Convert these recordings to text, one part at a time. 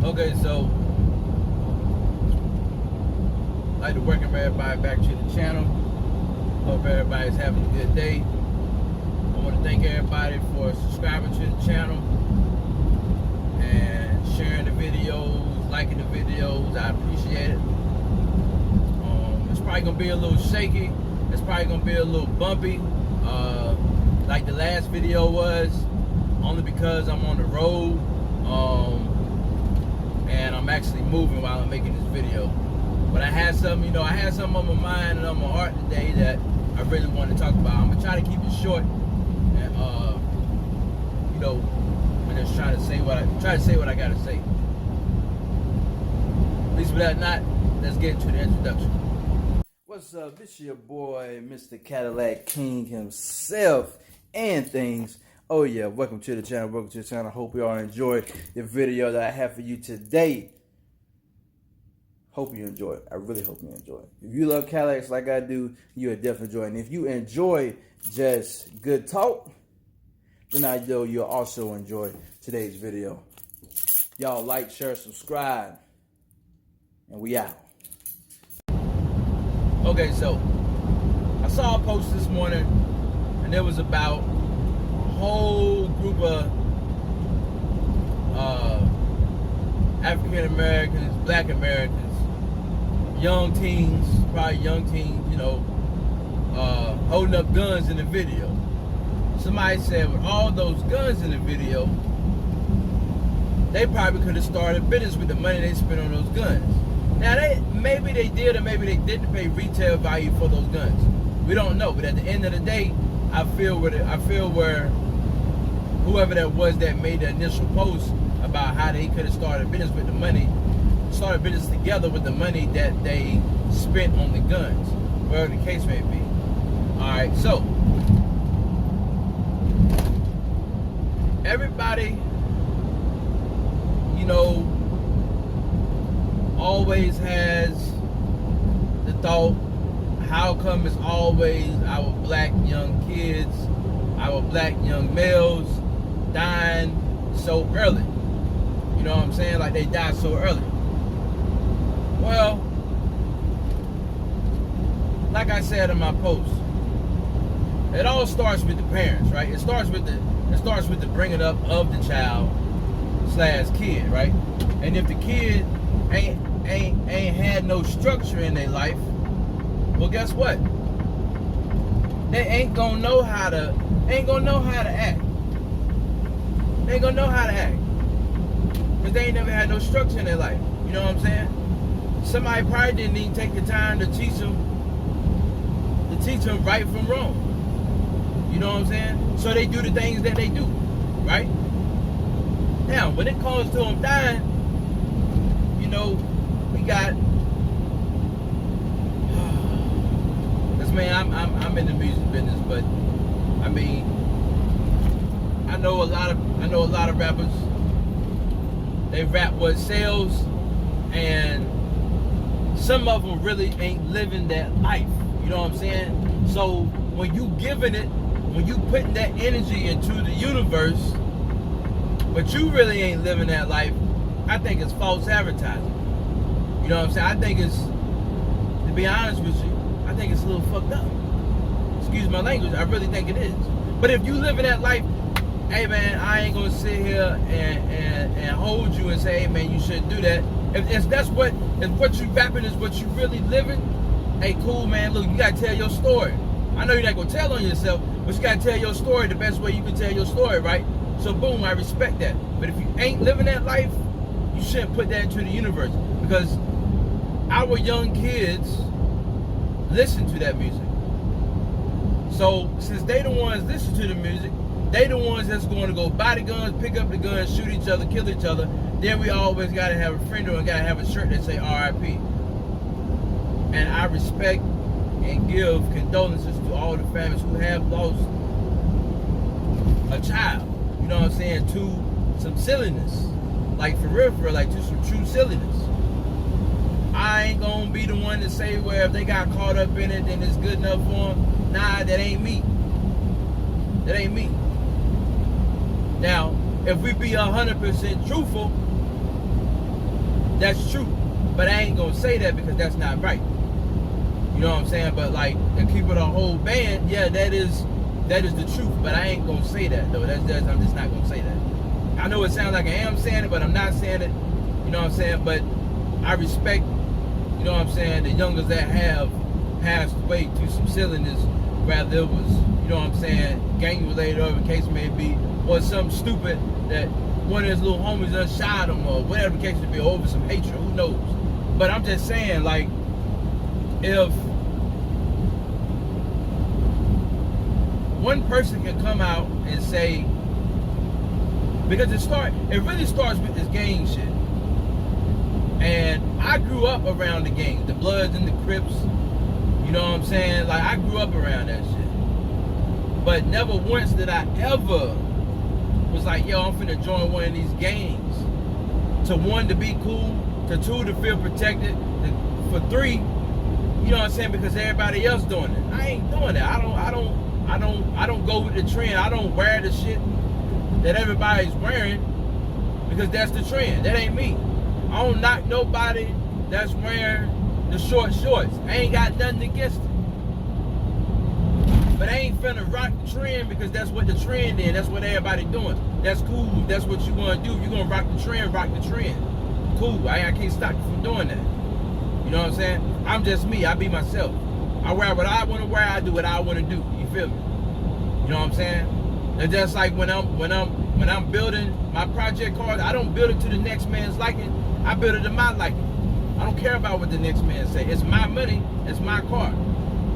Okay, so I'd like to welcome everybody back to the channel. Hope everybody's having a good day. I want to thank everybody for subscribing to the channel and sharing the videos, liking the videos. I appreciate it. It's probably gonna be a little shaky. It's probably gonna be a little bumpy, like the last video was, only because I'm on the road. And I'm actually moving while I'm making this video. But I had something, I had something on my mind and on my heart today that I really want to talk about. I'm gonna try to keep it short, and I'm just trying to say what I gotta say. At least with that not, let's get into the introduction. What's up? This your boy, Mr. Cadillac King himself and things. Oh yeah, welcome to the channel. Welcome to the channel. I hope you all enjoyed the video that I have for you today. Hope you enjoy it. I really hope you enjoy it. If you love Cadillacs like I do, you'll definitely enjoy it. And if you enjoy just good talk, then I know you'll also enjoy today's video. Y'all like, share, subscribe, and we out. Okay, so I saw a post this morning, and it was about whole group of African Americans, Black Americans, young teens, probably young teens, holding up guns in the video. Somebody said with all those guns in the video, they probably could have started a business with the money they spent on those guns. Now, maybe they did or maybe they didn't pay retail value for those guns. We don't know, but at the end of the day, I feel where whoever that was that made the initial post about how they could have started business with the money, started business together with the money that they spent on the guns, whatever the case may be. All right, so everybody, always has the thought, how come it's always our black young kids, our black young males dying so early? You know what I'm saying? Like they died so early. Well, like I said in my post, it all starts with the parents, right? It starts with the bringing up of the child / kid, right? And if the kid ain't had no structure in their life, well, guess what? They ain't gonna know how to act. They ain't gonna know how to act. Because they ain't never had no structure in their life. You know what I'm saying? Somebody probably didn't even take the time to teach them right from wrong. You know what I'm saying? So they do the things that they do, right? Now, when it comes to them dying, we got, this man, I'm in the music business, but I mean, I know a lot of rappers. They rap what sells, and some of them really ain't living that life. You know what I'm saying? So when you putting that energy into the universe, but you really ain't living that life, I think it's false advertising. You know what I'm saying? I think it's, to be honest with you, I think it's a little fucked up. Excuse my language, I really think it is. But if you living that life, hey man, I ain't gonna sit here and hold you and say, hey man, you shouldn't do that. If what you rapping is what you really living, hey cool man, look, you gotta tell your story. I know you're not gonna tell on yourself, but you gotta tell your story the best way you can tell your story, right? So boom, I respect that. But if you ain't living that life, you shouldn't put that into the universe, because our young kids listen to that music. So since they the ones listen to the music, they the ones that's going to go buy the guns, pick up the guns, shoot each other, kill each other. Then we always got to have a friend or got to have a shirt that say RIP. And I respect and give condolences to all the families who have lost a child. You know what I'm saying? To some silliness. Like for real, like to some true silliness. I ain't gonna be the one to say, well, if they got caught up in it, then it's good enough for them. Nah, that ain't me. That ain't me. Now, if we be 100% truthful, That's true. But I ain't gonna say that because that's not right. You know what I'm saying? But like, to keep it a whole band, yeah, that is the truth. But I ain't gonna say that though. I'm just not gonna say that. I know it sounds like I am saying it, but I'm not saying it. You know what I'm saying? But I respect, you know what I'm saying, the youngers that have passed away to some silliness, rather it was, you know what I'm saying, gang related, or in case may be, or something stupid that one of his little homies done shot him, or whatever the case may be, over some hatred, who knows. But I'm just saying, like, if one person can come out and say, because it really starts with this gang shit. And I grew up around the gang, the Bloods and the Crips, you know what I'm saying? Like, I grew up around that shit. But never once did I ever was like, yo, I'm finna join one of these gangs. To one, to be cool, to two, to feel protected, for three, you know what I'm saying, because everybody else doing it. I ain't doing that. I don't go with the trend. I don't wear the shit that everybody's wearing because that's the trend. That ain't me. I don't knock nobody that's wearing the short shorts. I ain't got nothing against it. But I ain't finna rock the trend because that's what the trend is. That's what everybody doing. That's cool. If that's what you want to do. If you're going to rock the trend, rock the trend. Cool. I can't stop you from doing that. You know what I'm saying? I'm just me. I be myself. I wear what I want to wear. I do what I want to do. You feel me? You know what I'm saying? And just like when I'm building my project cars, I don't build it to the next man's liking. I build it to my liking. I don't care about what the next man say. It's my money. It's my car.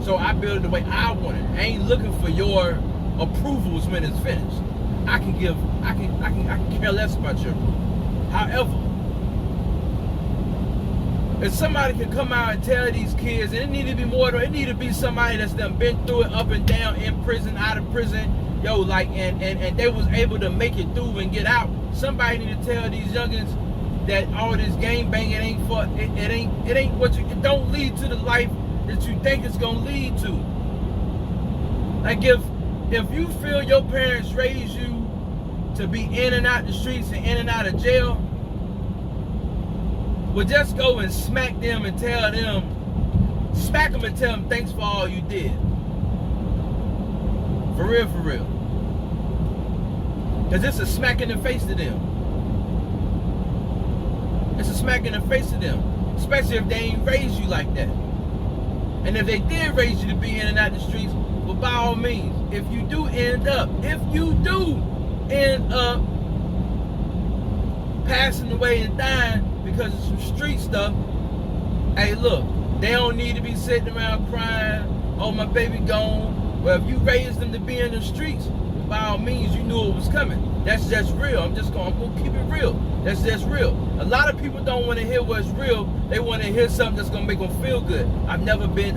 So I build it the way I want it. I ain't looking for your approvals when it's finished. I can care less about your approval. However, if somebody can come out and tell these kids, and it need to be more than, it need to be somebody that's done been through it, up and down, in prison, out of prison, yo, like, and they was able to make it through and get out. Somebody need to tell these youngins that all this gang banging ain't for, it ain't what you, it don't lead to the life that you think it's gonna lead to. Like, if you feel your parents raised you to be in and out the streets and in and out of jail, well, just go and smack them and tell them, smack them and tell them thanks for all you did. For real, for real. Because it's a smack in the face to them. It's a smack in the face to them. Especially if they ain't raised you like that. And if they did raise you to be in and out the streets, well, by all means, if you do end up passing away and dying because of some street stuff, hey, look, they don't need to be sitting around crying, oh, my baby gone. Well, if you raised them to be in the streets, by all means, you knew it was coming. That's just real. I'm gonna keep it real. That's just real. A lot of people don't want to hear what's real. They want to hear something that's gonna make them feel good. I've never been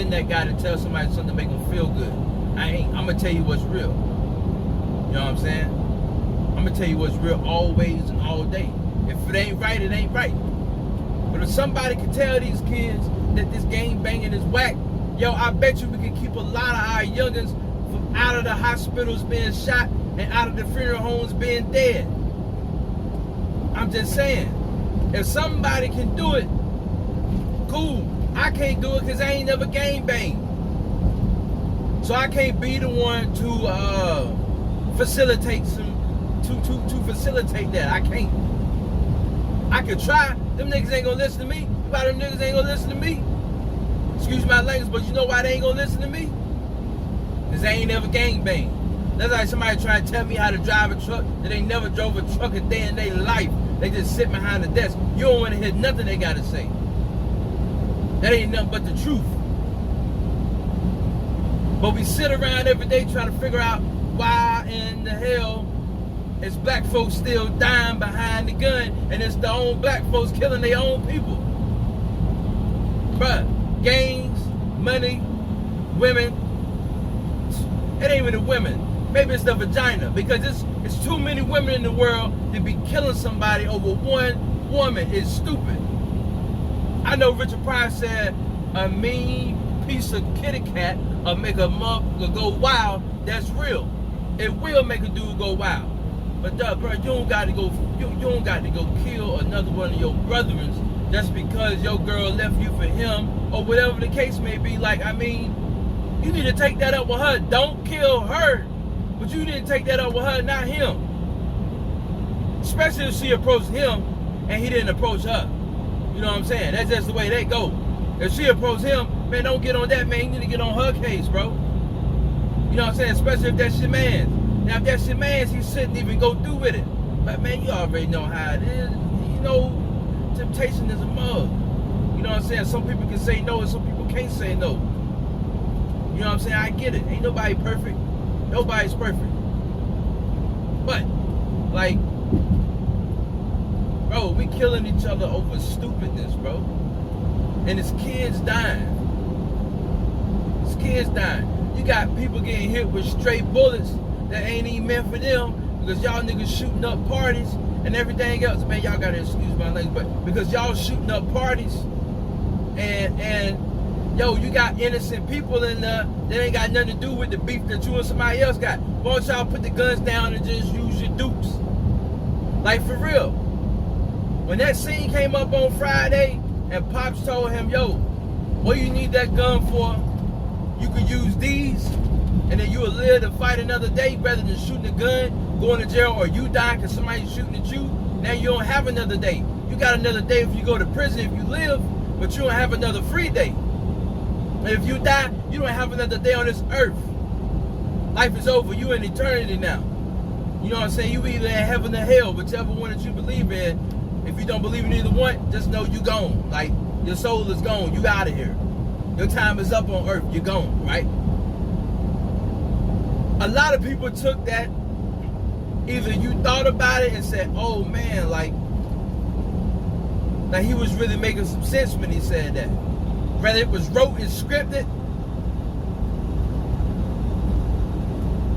that guy to tell somebody something to make them feel good. I'm gonna tell you what's real. You know what I'm saying? I'm gonna tell you what's real always and all day. If it ain't right, it ain't right. But if somebody can tell these kids that this gang banging is whack, yo, I bet you we can keep a lot of our youngins from out of the hospitals being shot and out of the funeral homes being dead. I'm just saying, if somebody can do it, cool. I can't do it because I ain't never gang banged. So I can't be the one to facilitate to facilitate that. I can't. I could try. Them niggas ain't gonna listen to me. Why them niggas ain't gonna listen to me? Excuse my language, but you know why they ain't gonna listen to me? Because they ain't never gang banged. That's like somebody trying to tell me how to drive a truck that they never drove a truck a day in their life. They just sit behind the desk. You don't want to hear nothing they got to say. That ain't nothing but the truth. But we sit around every day trying to figure out why in the hell is black folks still dying behind the gun, and it's the own black folks killing their own people. Bruh, gangs, money, women. It ain't even the women. Maybe it's the vagina, because it's too many women in the world to be killing somebody over one woman. It's stupid. I know Richard Pryor said a mean piece of kitty cat will make a motherfucker go wild. That's real. It will make a dude go wild. But bro, you don't got to go. You don't got to go kill another one of your brethren just because your girl left you for him or whatever the case may be. Like, I mean, you need to take that up with her. Don't kill her, but you need to take that up with her, not him. Especially if she approached him and he didn't approach her. You know what I'm saying? That's just the way they go. If she approached him, man, don't get on that, man. You need to get on her case, bro. You know what I'm saying? Especially if that's your man. Now, if that's your man, he shouldn't even go through with it. But, man, you already know how it is. You know, temptation is a mug. You know what I'm saying? Some people can say no and some people can't say no. You know what I'm saying? I get it. Ain't nobody perfect. Nobody's perfect. But, like, bro, we killing each other over stupidness, bro. And it's kids dying. It's kids dying. You got people getting hit with straight bullets that ain't even meant for them because y'all niggas shooting up parties and everything else. Man, y'all gotta excuse my language, but because y'all shooting up parties and yo, you got innocent people in there that ain't got nothing to do with the beef that you and somebody else got. Why don't y'all put the guns down and just use your dukes? Like, for real. When that scene came up on Friday and Pops told him, yo, what you need that gun for? You could use these and then you will live to fight another day rather than shooting a gun, going to jail, or you die because somebody's shooting at you. Now you don't have another day. You got another day if you go to prison, if you live, but you don't have another free day. And if you die, you don't have another day on this earth. Life is over. You in eternity now. You know what I'm saying? You either in heaven or hell, whichever one that you believe in. If you don't believe in either one, just know you gone. Like, your soul is gone. You out of here. Your time is up on earth. You're gone, right? A lot of people took that. Either you thought about it and said, oh man, like he was really making some sense when he said that. Whether it was wrote and scripted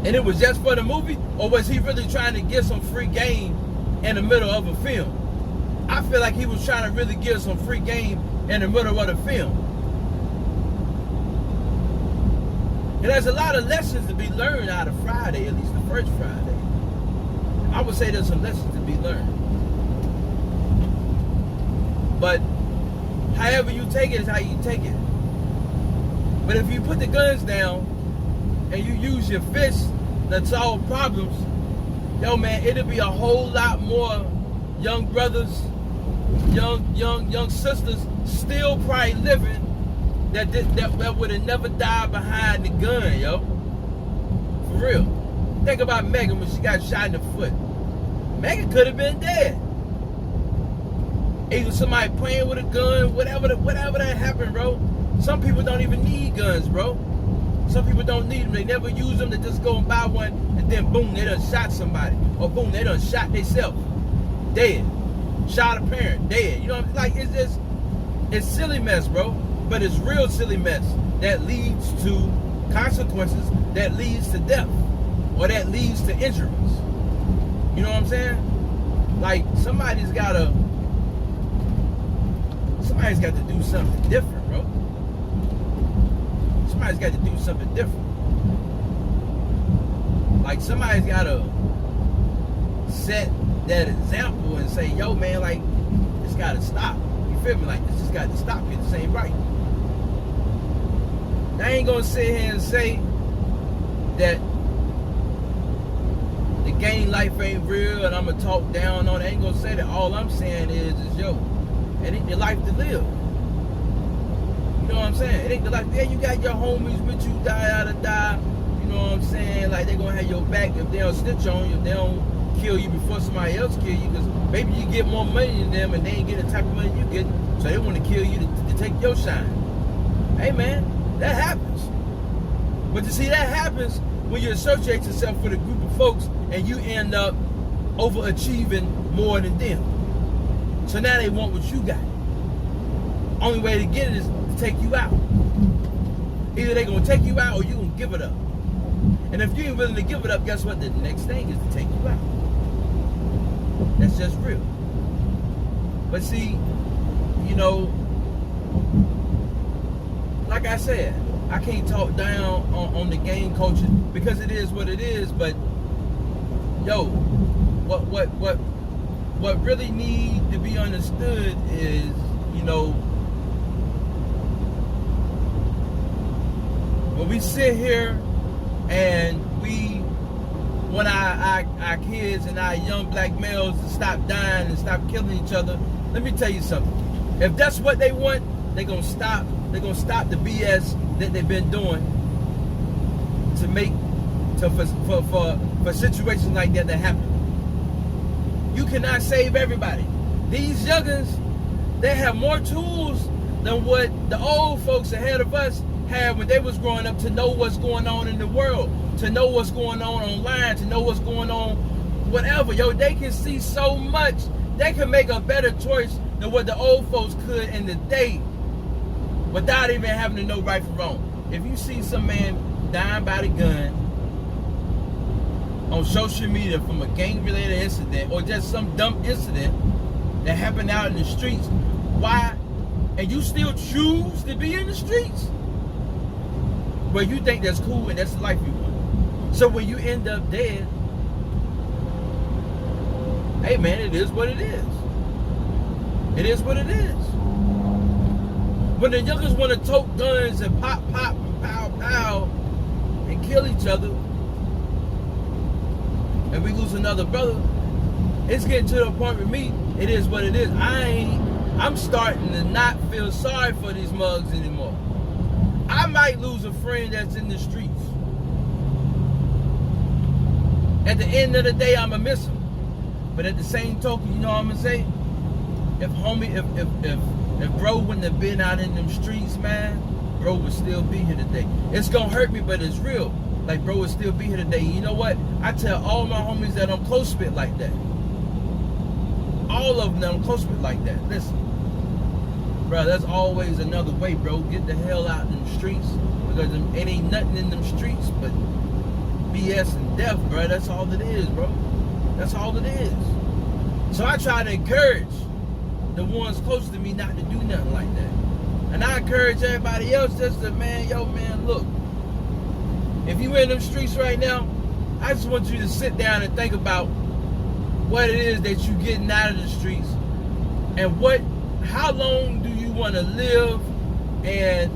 and it was just for the movie, or was he really trying to get some free game in the middle of a film? I feel like he was trying to really give some free game in the middle of the film. And there's a lot of lessons to be learned out of Friday, at least the first Friday. I would say there's some lessons to be learned. But however you take it is how you take it. But if you put the guns down and you use your fists to solve problems, yo man, it'll be a whole lot more young brothers, young sisters still probably living that would have never died behind the gun, yo. For real. Think about Megan when she got shot in the foot. Megan could have been dead. Either somebody playing with a gun, whatever that happened, bro. Some people don't even need guns, bro. Some people don't need them. They never use them. They just go and buy one, and then boom, they done shot somebody. Or boom, they done shot themselves. Dead. Shot a parent. Dead. You know what I'm saying? Like, it's silly mess, bro. But it's real silly mess that leads to consequences, that leads to death, or that leads to injuries. You know what I'm saying? Like, somebody's got to do something different, bro. Somebody's got to do something different. Like, somebody's got to set that example and say, yo, man, like, this got to stop. You feel me? Like, this just got to stop. This ain't right. I ain't going to sit here and say that the gang life ain't real and I'm going to talk down on it. I ain't going to say that. All I'm saying is yo, it ain't your life to live. You know what I'm saying? It ain't the life. Yeah, you got your homies with you, die out of die. You know what I'm saying? Like, they going to have your back if they don't snitch on you, if they don't kill you before somebody else kill you, because maybe you get more money than them and they ain't get the type of money you get, so they want to kill you to take your shine. Hey, man. That happens. But you see, that happens when you associate yourself with a group of folks and you end up overachieving more than them. So now they want what you got. Only way to get it is to take you out. Either they're going to take you out or you're going to give it up. And if you ain't willing to give it up, guess what? The next thing is to take you out. That's just real. But see, you know, like I said, I can't talk down on the gang culture because it is what it is, but yo, what really need to be understood is, you know, when we sit here and we want our kids and our young black males to stop dying and stop killing each other, let me tell you something. If that's what they want, they're gonna stop the BS that they've been doing for situations like that to happen. You cannot save everybody. These youngins, they have more tools than what the old folks ahead of us had when they was growing up, to know what's going on in the world, to know what's going on online, to know what's going on whatever. Yo, they can see so much. They can make a better choice than what the old folks could in the day without even having to know right from wrong. If you see some man dying by the gun on social media from a gang-related incident or just some dumb incident that happened out in the streets, why? And you still choose to be in the streets? Well, you think that's cool and that's the life you want. So when you end up dead, hey man, it is what it is. It is what it is. When the youngers want to tote guns and pop, and pow, and kill each other, and we lose another brother, it's getting to the point with me, it is what it is. I'm starting to not feel sorry for these mugs anymore. I might lose a friend that's in the streets. At the end of the day, I'ma miss him. But at the same token, you know what I'm gonna say? If bro wouldn't have been out in them streets, man, bro would still be here today. It's gonna hurt me, but it's real. Like, bro would still be here today. You know what? I tell all my homies that I'm close with like that. All of them that I'm close with like that. Listen, bro, there's always another way, bro. Get the hell out in the streets, because it ain't nothing in them streets but BS and death, bro. That's all it is, bro. That's all it is. So I try to encourage the ones close to me not to do nothing like that. And I encourage everybody else just to, man, look. If you in them streets right now, I just want you to sit down and think about what it is that you're getting out of the streets, and how long do you want to live, and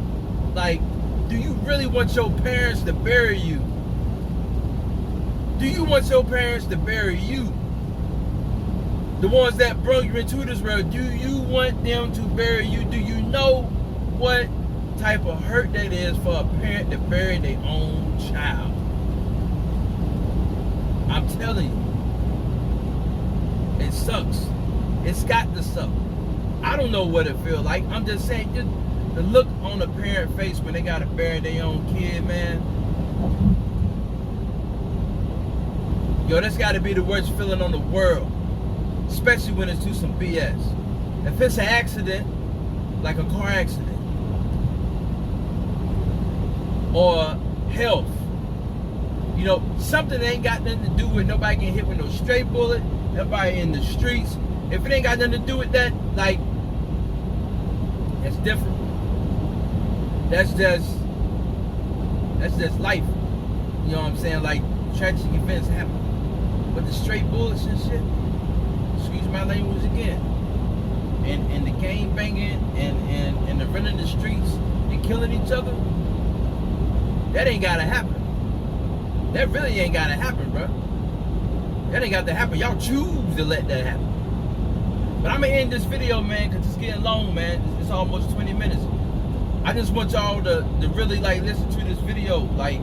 like, do you really want your parents to bury you? Do you want your parents to bury you? The ones that brought you into this world, do you want them to bury you? Do you know what type of hurt that is for a parent to bury their own child? I'm telling you, it sucks. It's got to suck. I don't know what it feels like. I'm just saying, just the look on a parent face when they gotta bury their own kid, man. Yo, that's gotta be the worst feeling on the world. Especially when it's due some BS. If it's an accident, like a car accident, or health, you know, something that ain't got nothing to do with nobody getting hit with no stray bullet, nobody in the streets. If it ain't got nothing to do with that, like, that's different. That's just life. You know what I'm saying? Like, tragic events happen. But the straight bullets and shit, excuse my language again, and the gang banging and the running the streets and killing each other, that ain't gotta happen. That really ain't gotta happen, bro. That ain't got to happen. Y'all choose to let that happen. But I'm gonna end this video, man, because it's getting long, man. It's almost 20 minutes. I just want y'all to really, like, listen to this video. Like,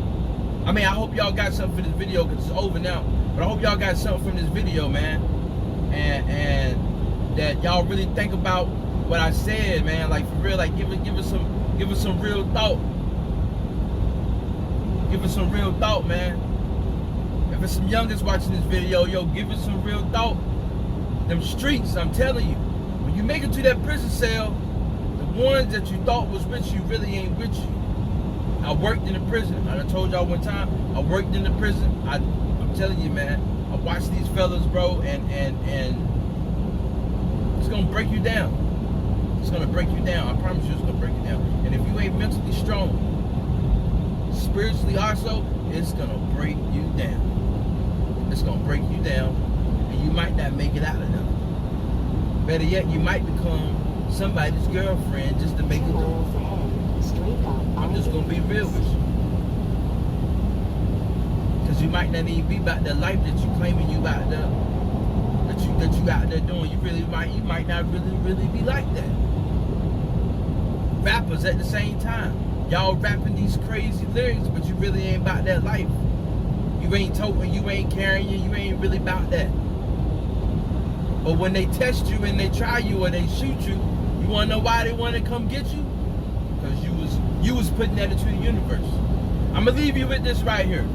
I mean, I hope y'all got something for this video, because it's over now. But I hope y'all got something from this video, man. And that y'all really think about what I said, man. Like, for real, like, give us some real thought. Give us some real thought, man. If it's some youngins watching this video, yo, give us some real thought. Them streets, I'm telling you, when you make it to that prison cell, the ones that you thought was with you really ain't with you. I worked in the prison. I done told y'all one time, I worked in the prison. I'm telling you, man, I watched these fellas, bro, and it's gonna break you down. It's gonna break you down. I promise you, it's gonna break you down. And if you ain't mentally strong, spiritually also, it's gonna break you down. It's gonna break you down. and you might not make it out of them. Better yet, you might become somebody's girlfriend just to make it through. I'm just gonna be real with you. Cause you might not even be about the life that you claiming you about there, that you out there doing. You might not really be like that. Rappers at the same time. Y'all rapping these crazy lyrics, but you really ain't about that life. You ain't toting, you ain't carrying, you ain't really about that. But when they test you and they try you or they shoot you, you wanna know why they wanna come get you? Because you was putting that into the universe. I'm gonna leave you with this right here.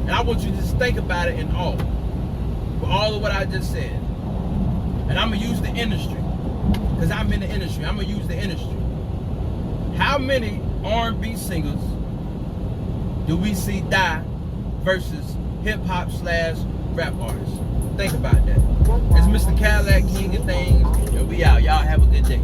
And I want you to just think about it in awe. For all of what I just said. And I'm gonna use the industry. Because I'm in the industry. I'm gonna use the industry. How many R&B singers do we see die versus hip-hop/rap artists? Think about that. It's Mr. Cadillac, King of Things, and we out. Y'all have a good day.